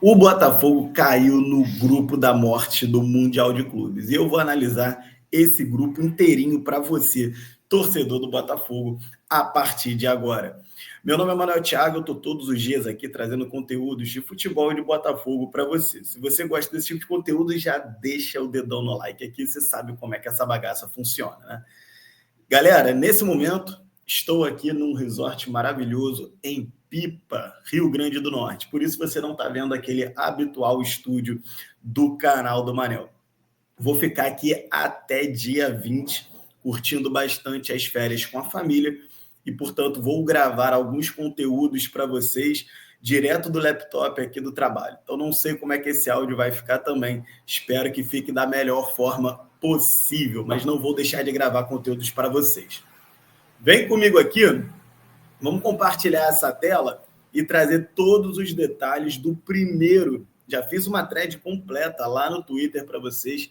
O Botafogo caiu no grupo da morte do Mundial de Clubes. E eu vou analisar esse grupo inteirinho para você, torcedor do Botafogo, a partir de agora. Meu nome é Manuel Thiago, eu estou todos os dias aqui trazendo conteúdos de futebol e de Botafogo para você. Se você gosta desse tipo de conteúdo, já deixa o dedão no like aqui, você sabe como é que essa bagaça funciona, né? Galera, nesse momento, estou aqui num resort maravilhoso em Pipa, Rio Grande do Norte. Por isso você não está vendo aquele habitual estúdio do canal do Manel. Vou ficar aqui até dia 20, curtindo bastante as férias com a família e, portanto, vou gravar alguns conteúdos para vocês direto do laptop aqui do trabalho. Então, não sei como é que esse áudio vai ficar também. Espero que fique da melhor forma possível, mas não vou deixar de gravar conteúdos para vocês. Vem comigo aqui, vamos compartilhar essa tela e trazer todos os detalhes do primeiro. Já fiz uma thread completa lá no Twitter para vocês,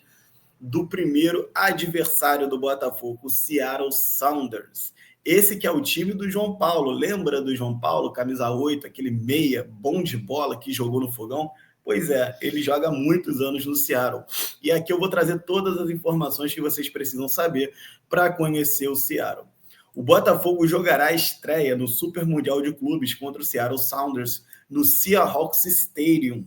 do primeiro adversário do Botafogo, o Seattle Sounders. Esse que é o time do João Paulo. Lembra do João Paulo, camisa 8, aquele meia bom de bola que jogou no Fogão? Pois é, ele joga há muitos anos no Seattle. E aqui eu vou trazer todas as informações que vocês precisam saber para conhecer o Seattle. O Botafogo jogará a estreia no Super Mundial de Clubes contra o Seattle Sounders no Seahawks Stadium.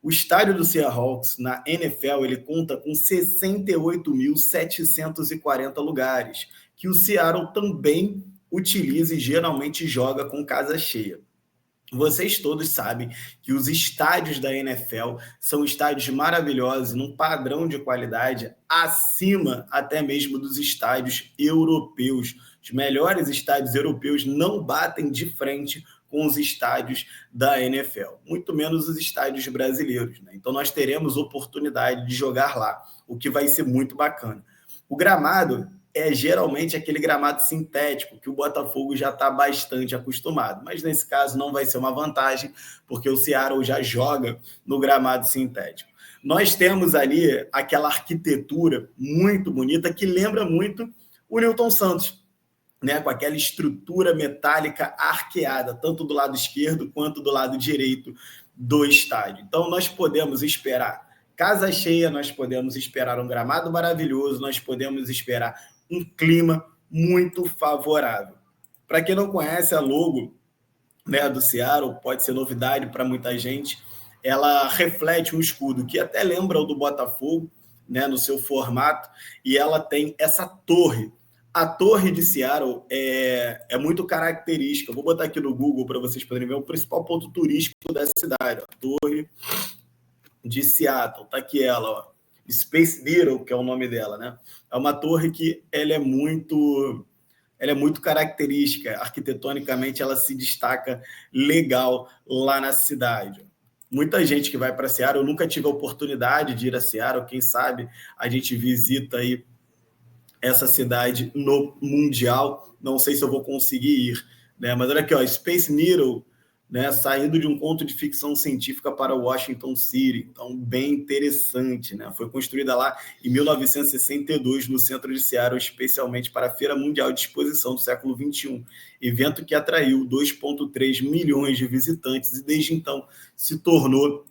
O estádio do Seahawks na NFL ele conta com 68.740 lugares, que o Seattle também utiliza e geralmente joga com casa cheia. Vocês todos sabem que os estádios da NFL são estádios maravilhosos, num padrão de qualidade acima até mesmo dos estádios europeus. Os melhores estádios europeus não batem de frente com os estádios da NFL, muito menos os estádios brasileiros, né? Então nós teremos oportunidade de jogar lá, o que vai ser muito bacana. O gramado é geralmente aquele gramado sintético, que o Botafogo já está bastante acostumado. Mas nesse caso não vai ser uma vantagem, porque o Seattle já joga no gramado sintético. Nós temos ali aquela arquitetura muito bonita que lembra muito o Newton Santos, né, com aquela estrutura metálica arqueada, tanto do lado esquerdo quanto do lado direito do estádio. Então nós podemos esperar casa cheia, nós podemos esperar um gramado maravilhoso, nós podemos esperar um clima muito favorável. Para quem não conhece a logo, né, do Seattle, pode ser novidade para muita gente, ela reflete um escudo que até lembra o do Botafogo, né, no seu formato, e ela tem essa torre. A torre de Seattle é muito característica. Vou botar aqui no Google para vocês poderem ver o principal ponto turístico dessa cidade. A torre de Seattle, tá aqui ela, ó. Space Needle, que é o nome dela, né? É uma torre que ela é muito característica, arquitetonicamente ela se destaca legal lá na cidade. Muita gente que vai para Seattle, eu nunca tive a oportunidade de ir a Seattle, quem sabe a gente visita aí essa cidade no Mundial, não sei se eu vou conseguir ir, né? Mas olha aqui, ó, Space Needle, né, saindo de um conto de ficção científica para Washington City. Então, bem interessante, né? Foi construída lá em 1962, no centro de Seattle, especialmente para a Feira Mundial de Exposição do século XXI, evento que atraiu 2,3 milhões de visitantes e, desde então, se tornou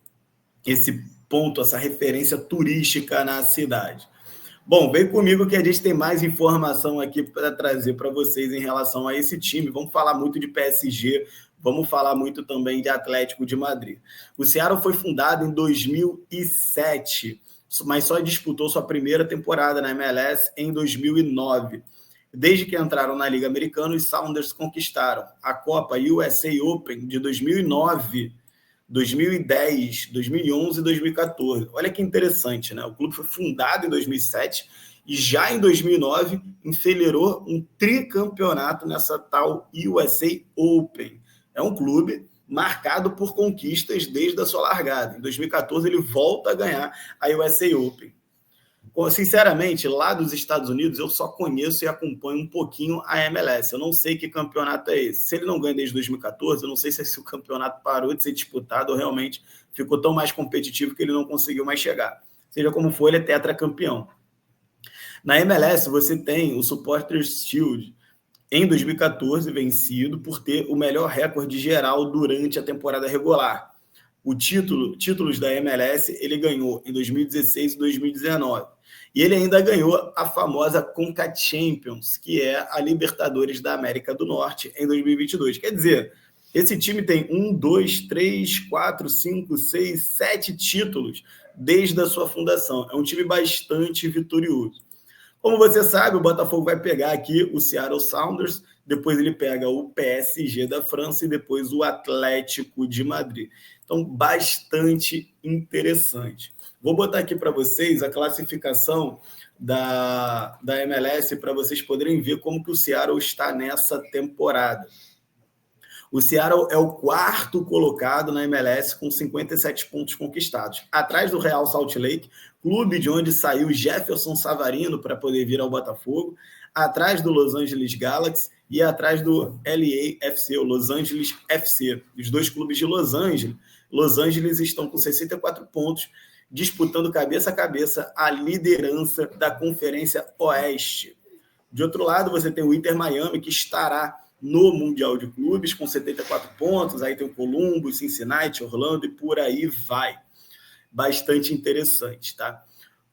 esse ponto, essa referência turística na cidade. Bom, vem comigo que a gente tem mais informação aqui para trazer para vocês em relação a esse time. Vamos falar muito de PSG, vamos falar muito também de Atlético de Madrid. O Seattle foi fundado em 2007, mas só disputou sua primeira temporada na MLS em 2009. Desde que entraram na Liga Americana, os Sounders conquistaram a Copa USA Open de 2009, 2010, 2011 e 2014. Olha que interessante, né? O clube foi fundado em 2007 e já em 2009 enfileirou um tricampeonato nessa tal USA Open. É um clube marcado por conquistas desde a sua largada. Em 2014 ele volta a ganhar a USA Open. Sinceramente, lá dos Estados Unidos, eu só conheço e acompanho um pouquinho a MLS. Eu não sei que campeonato é esse. Se ele não ganha desde 2014, eu não sei se o campeonato parou de ser disputado ou realmente ficou tão mais competitivo que ele não conseguiu mais chegar. Seja como for, ele é tetracampeão. Na MLS, você tem o Supporters Shield, em 2014, vencido por ter o melhor recorde geral durante a temporada regular. títulos da MLS, ele ganhou em 2016 e 2019. E ele ainda ganhou a famosa Conca Champions, que é a Libertadores da América do Norte, em 2022. Quer dizer, esse time tem 1, 2, 3, 4, 5, 6, 7 títulos desde a sua fundação. É um time bastante vitorioso. Como você sabe, o Botafogo vai pegar aqui o Seattle Sounders, depois ele pega o PSG da França e depois o Atlético de Madrid. Então, bastante interessante. Vou botar aqui para vocês a classificação da MLS para vocês poderem ver como que o Seattle está nessa temporada. O Seattle é o 4º colocado na MLS com 57 pontos conquistados. Atrás do Real Salt Lake, clube de onde saiu Jefferson Savarino para poder vir ao Botafogo. Atrás do Los Angeles Galaxy e atrás do LAFC, o Los Angeles FC. Os dois clubes de Los Angeles. Los Angeles estão com 64 pontos, disputando cabeça a cabeça a liderança da Conferência Oeste. De outro lado, você tem o Inter Miami, que estará no Mundial de Clubes, com 74 pontos. Aí tem o Columbus, Cincinnati, Orlando e por aí vai. Bastante interessante, tá?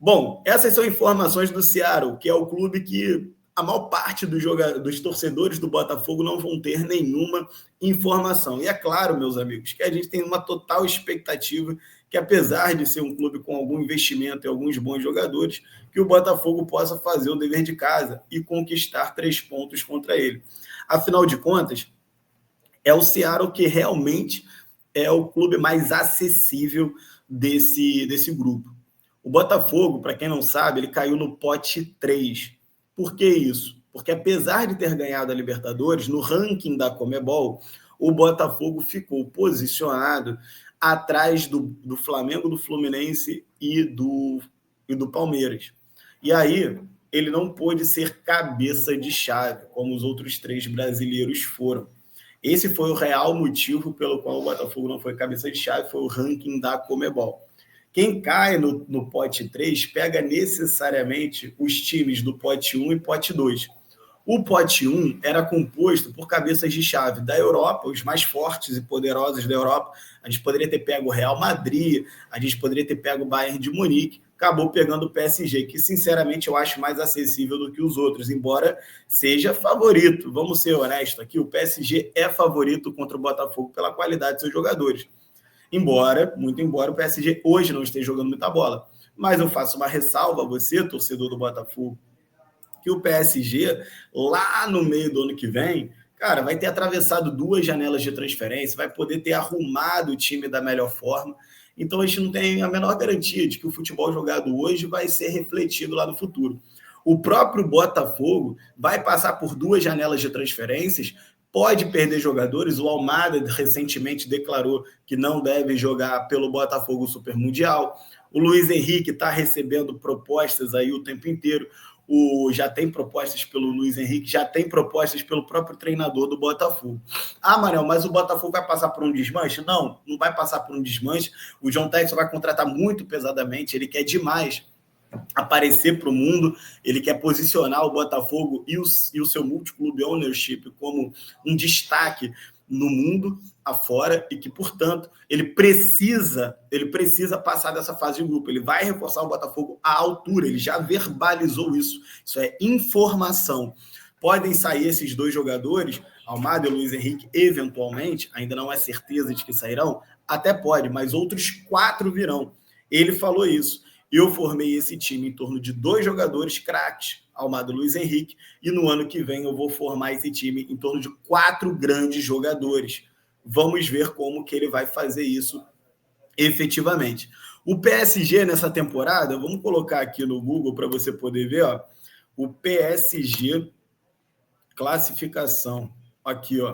Bom, essas são informações do Seattle, que é o clube que a maior parte dos torcedores do Botafogo não vão ter nenhuma informação. E é claro, meus amigos, que a gente tem uma total expectativa que, apesar de ser um clube com algum investimento e alguns bons jogadores, que o Botafogo possa fazer o dever de casa e conquistar 3 pontos contra ele. Afinal de contas, é o Seattle que realmente é o clube mais acessível desse grupo. O Botafogo, para quem não sabe, ele caiu no pote 3. Por que isso? Porque apesar de ter ganhado a Libertadores, no ranking da Conmebol, o Botafogo ficou posicionado atrás do Flamengo, do Fluminense e do Palmeiras. E aí, ele não pôde ser cabeça de chave, como os outros 3 brasileiros foram. Esse foi o real motivo pelo qual o Botafogo não foi cabeça de chave, foi o ranking da Conmebol. Quem cai no pote 3 pega necessariamente os times do pote 1 e pote 2. O pote 1 era composto por cabeças de chave da Europa, os mais fortes e poderosos da Europa. A gente poderia ter pego o Real Madrid, a gente poderia ter pego o Bayern de Munique, acabou pegando o PSG, que sinceramente eu acho mais acessível do que os outros, embora seja favorito. Vamos ser honestos aqui, o PSG é favorito contra o Botafogo pela qualidade de seus jogadores. Muito embora o PSG hoje não esteja jogando muita bola. Mas eu faço uma ressalva a você, torcedor do Botafogo, que o PSG, lá no meio do ano que vem, cara, vai ter atravessado 2 janelas de transferência, vai poder ter arrumado o time da melhor forma. Então, a gente não tem a menor garantia de que o futebol jogado hoje vai ser refletido lá no futuro. O próprio Botafogo vai passar por 2 janelas de transferências, pode perder jogadores. O Almada recentemente declarou que não deve jogar pelo Botafogo Super Mundial. O Luiz Henrique está recebendo propostas aí o tempo inteiro. Já tem propostas pelo Luiz Henrique, já tem propostas pelo próprio treinador do Botafogo. Ah, Manel, mas o Botafogo vai passar por um desmanche? Não, não vai passar por um desmanche. O John Textor vai contratar muito pesadamente, ele quer demais aparecer para o mundo, ele quer posicionar o Botafogo e o seu multiclube ownership como um destaque no mundo afora e que, portanto, ele precisa passar dessa fase de grupo. Ele vai reforçar o Botafogo à altura, ele já verbalizou isso. Isso é informação. Podem sair esses 2 jogadores, Almada e Luiz Henrique, eventualmente, ainda não é certeza de que sairão, até pode, mas outros 4 virão. Ele falou isso. Eu formei esse time em torno de 2 jogadores craques, Almada e Luiz Henrique, e no ano que vem eu vou formar esse time em torno de 4 grandes jogadores. Vamos ver como que ele vai fazer isso efetivamente. O PSG nessa temporada, vamos colocar aqui no Google para você poder ver, ó, o PSG classificação, aqui, ó,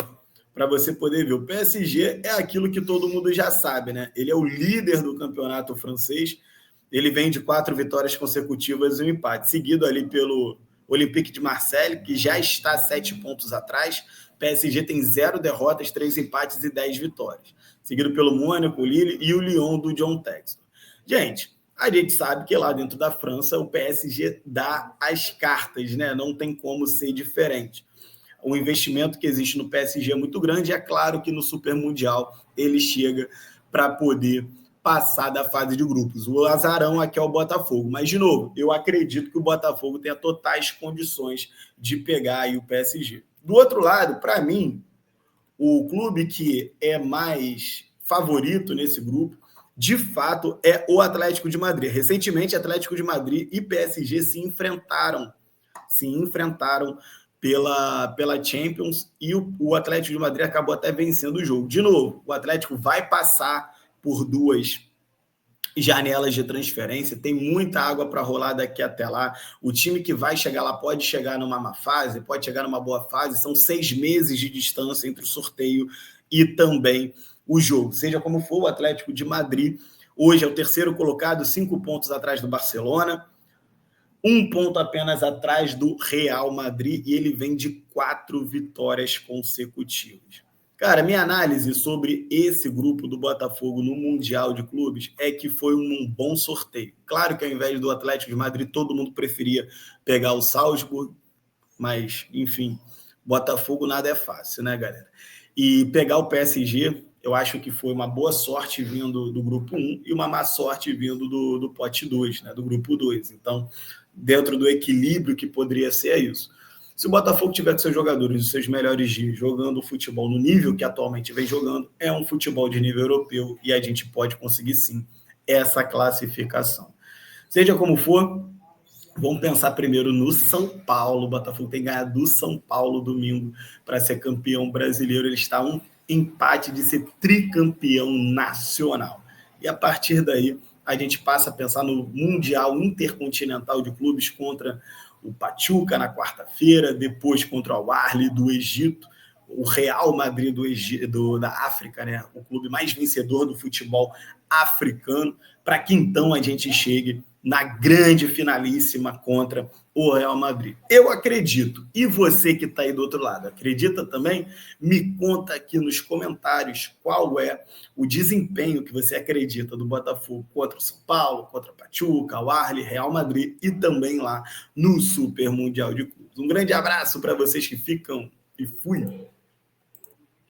para você poder ver. O PSG é aquilo que todo mundo já sabe, né? Ele é o líder do campeonato francês. Ele vem de 4 vitórias consecutivas e um empate, seguido ali pelo Olympique de Marseille, que já está 7 pontos atrás. O PSG tem 0 derrotas, 3 empates e 10 vitórias. Seguido pelo Mônaco, o Lille e o Lyon do John Textor. Gente, a gente sabe que lá dentro da França o PSG dá as cartas, né? Não tem como ser diferente. O investimento que existe no PSG é muito grande e é claro que no Super Mundial ele chega para poder passar da fase de grupos. O azarão aqui é o Botafogo. Mas, de novo, eu acredito que o Botafogo tenha totais condições de pegar aí o PSG. Do outro lado, para mim, o clube que é mais favorito nesse grupo, de fato, é o Atlético de Madrid. Recentemente, Atlético de Madrid e PSG se enfrentaram pela Champions e o Atlético de Madrid acabou até vencendo o jogo. De novo, o Atlético vai passar por 2 janelas de transferência, tem muita água para rolar daqui até lá. O time que vai chegar lá pode chegar numa má fase, pode chegar numa boa fase. São 6 meses de distância entre o sorteio e também o jogo. Seja como for, o Atlético de Madrid hoje é o terceiro colocado, 5 pontos atrás do Barcelona, 1 ponto apenas atrás do Real Madrid, e ele vem de 4 vitórias consecutivas. Cara, minha análise sobre esse grupo do Botafogo no Mundial de Clubes é que foi um bom sorteio. Claro que ao invés do Atlético de Madrid, todo mundo preferia pegar o Salzburg, mas, enfim, Botafogo nada é fácil, né, galera? E pegar o PSG, eu acho que foi uma boa sorte vindo do grupo 1 e uma má sorte vindo do pote 2, né, do grupo 2. Então, dentro do equilíbrio que poderia ser, é isso. Se o Botafogo tiver com seus jogadores, os seus melhores dias, jogando futebol no nível que atualmente vem jogando, é um futebol de nível europeu e a gente pode conseguir, sim, essa classificação. Seja como for, vamos pensar primeiro no São Paulo. O Botafogo tem ganhado do São Paulo domingo para ser campeão brasileiro. Ele está a um empate de ser tricampeão nacional. E a partir daí, a gente passa a pensar no Mundial Intercontinental de Clubes contra o Pachuca na quarta-feira, depois contra o Al-Ahly do Egito, o Real Madrid da África, né? O clube mais vencedor do futebol africano, para que então a gente chegue na grande finalíssima contra o Real Madrid. Eu acredito. E você que está aí do outro lado, acredita também? Me conta aqui nos comentários qual é o desempenho que você acredita do Botafogo contra o São Paulo, contra o Pachuca, o Al-Ahly, Real Madrid e também lá no Super Mundial de Clubes. Um grande abraço para vocês que ficam e fui!